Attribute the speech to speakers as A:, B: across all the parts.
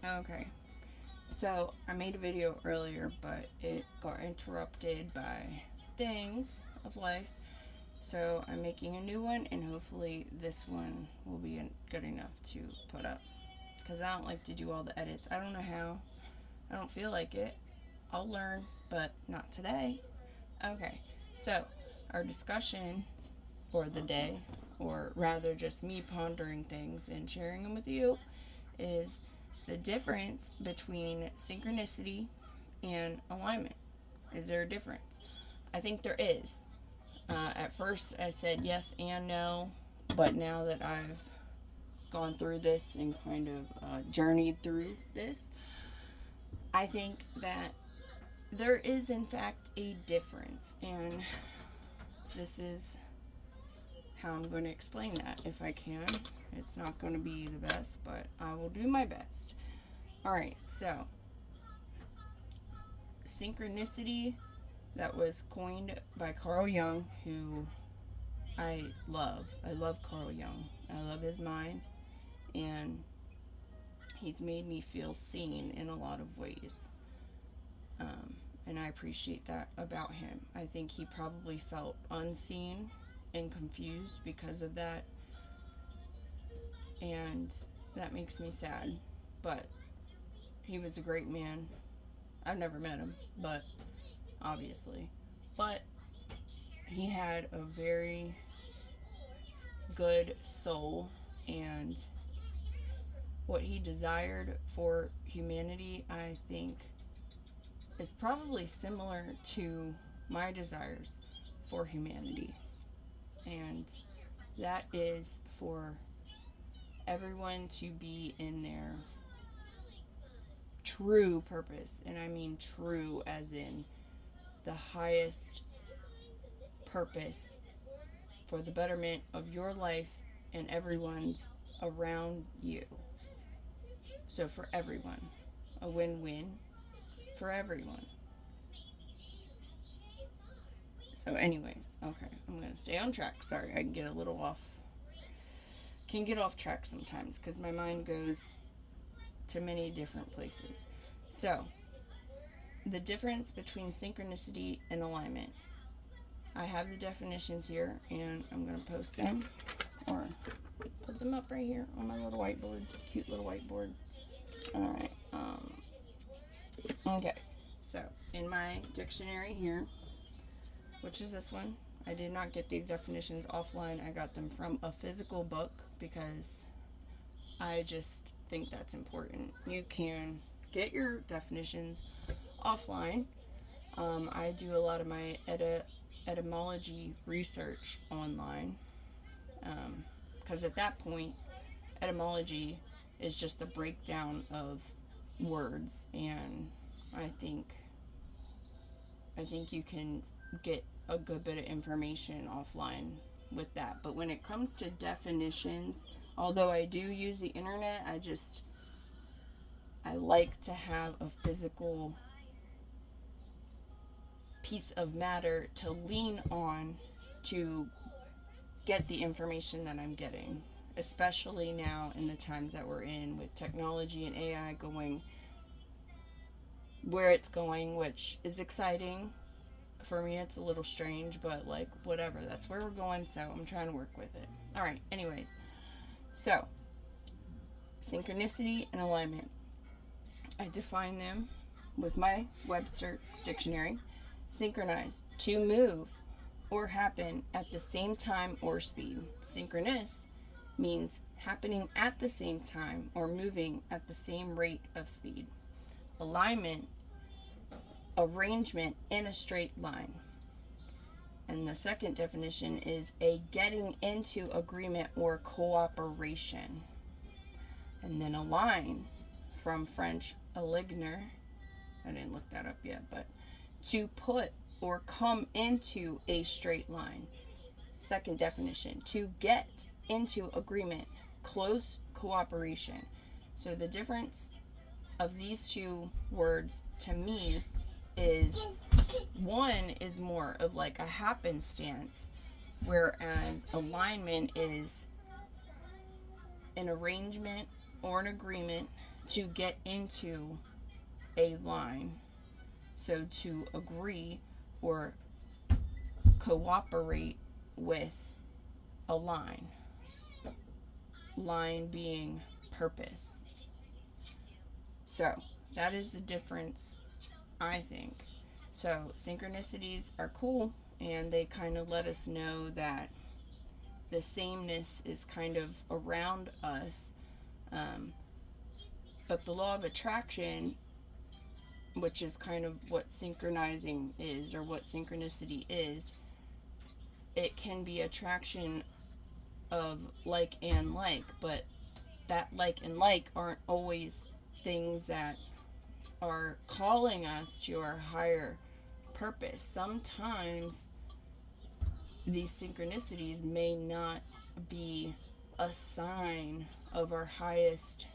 A: Okay. So, I made a video earlier, but it got interrupted by things of life. So, I'm making a new one, and hopefully, this one will be good enough to put up. Because I don't like to do all the edits. I don't know how. I don't feel like it. I'll learn, but not today. Okay. So, our discussion for the day, or rather just me pondering things and sharing them with you, is the difference between synchronicity and alignment. Is there a difference? I think there is. At first, I said yes and no, but now that I've gone through this and kind of journeyed through this, I think that there is, in fact, a difference. And this is how I'm going to explain that if I can. It's not going to be the best, but I will do my best. Alright, so synchronicity, that was coined by Carl Jung, who I love. I love Carl Jung. I love his mind, and he's made me feel seen in a lot of ways. And I appreciate that about him. I think he probably felt unseen and confused because of that, and that makes me sad. But he was a great man. I've never met him, but obviously. But he had a very good soul, and what he desired for humanity, I think, is probably similar to my desires for humanity. And that is for everyone to be in their true purpose. And I mean true as in the highest purpose for the betterment of your life and everyone's around you. So for everyone, a win-win for everyone. So anyways, okay, I'm going to stay on track. Sorry, I can get off track sometimes because my mind goes to many different places. So, the difference between synchronicity and alignment. I have the definitions here, and I'm going to post them or put them up right here on my little whiteboard. Cute little whiteboard. Alright, okay, so in my dictionary here, which is this one, I did not get these definitions offline. I got them from a physical book because I just think that's important. You can get your definitions offline. I do a lot of my etymology research online because at that point, etymology is just the breakdown of words, and I think you can get a good bit of information offline with that. But when it comes to definitions, although I do use the internet, I like to have a physical piece of matter to lean on to get the information that I'm getting, especially now in the times that we're in with technology and AI going where it's going, which is exciting. For me, it's a little strange, but like, whatever. That's where we're going, so I'm trying to work with it. Alright, anyways. So, synchronicity and alignment. I define them with my Webster dictionary. Synchronize, to move or happen at the same time or speed. Synchronous means happening at the same time or moving at the same rate of speed. Alignment, arrangement in a straight line. And the second definition is a getting into agreement or cooperation. And then align, from French aligner, I didn't look that up yet, but to put or come into a straight line. Second definition, to get into agreement, close cooperation. So the difference of these two words to me is, one is more of like a happenstance, whereas alignment is an arrangement or an agreement to get into a line. So to agree or cooperate with a line. Line being purpose. So that is the difference, I think. So synchronicities are cool, and they kind of let us know that the sameness is kind of around us. But the law of attraction, which is kind of what synchronizing is, or what synchronicity is, it can be attraction of like and like, but that like and like aren't always things that are calling us to our higher purpose. Sometimes these synchronicities may not be a sign of our highest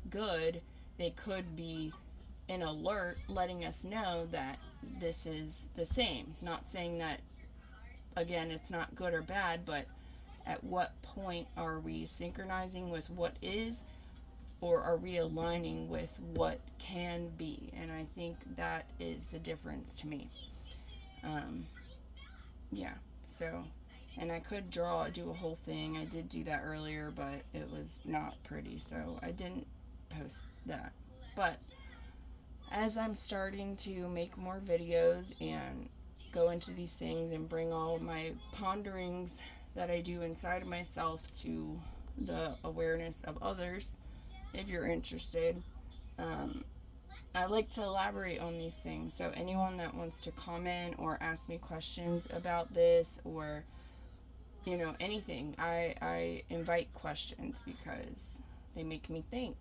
A: good. They could be an alert letting us know that this is the same. Not saying that, again, it's not good or bad, but at what point are we synchronizing with what is, or are we aligning with what can be? And I think that is the difference to me. Yeah, so, and I could do a whole thing. I did do that earlier, but it was not pretty, so I didn't post that. But as I'm starting to make more videos and go into these things and bring all my ponderings that I do inside of myself to the awareness of others, if you're interested, I like to elaborate on these things. So anyone that wants to comment or ask me questions about this, or anything, I invite questions because they make me think.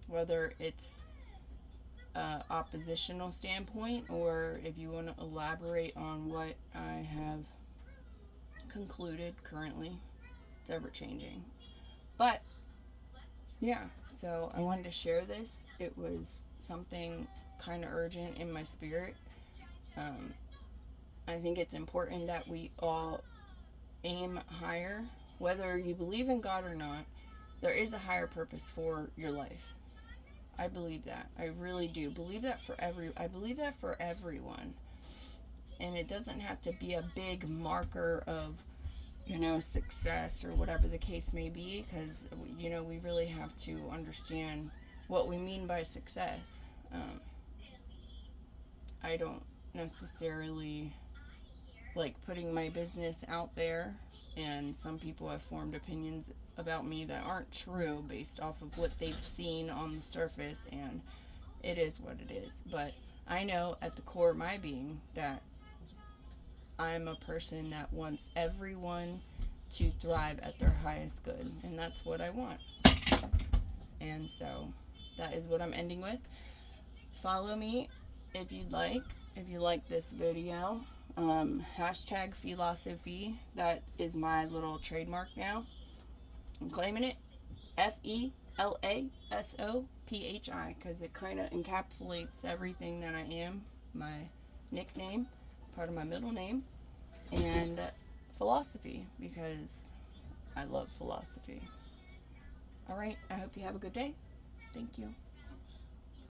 A: Whether it's oppositional standpoint, or if you want to elaborate on what I have concluded currently. It's ever changing. But yeah, so I wanted to share this. It was something kind of urgent in my spirit. I think it's important that we all aim higher. Whether you believe in God or not, there is a higher purpose for your life. I believe that. I really do. I believe that for everyone. And it doesn't have to be a big marker of, success or whatever the case may be, because, we really have to understand what we mean by success. I don't necessarily like putting my business out there, and some people have formed opinions about me that aren't true based off of what they've seen on the surface, and it is what it is. But I know at the core of my being that I'm a person that wants everyone to thrive at their highest good, and that's what I want. And so that is what I'm ending with. Follow me if you'd like. If you like this video, hashtag philosophy. That is my little trademark now. I'm claiming it. FELASOPHI, because it kind of encapsulates everything that I am. My nickname, part of my middle name, and philosophy, because I love philosophy. All right, I hope you have a good day. Thank you.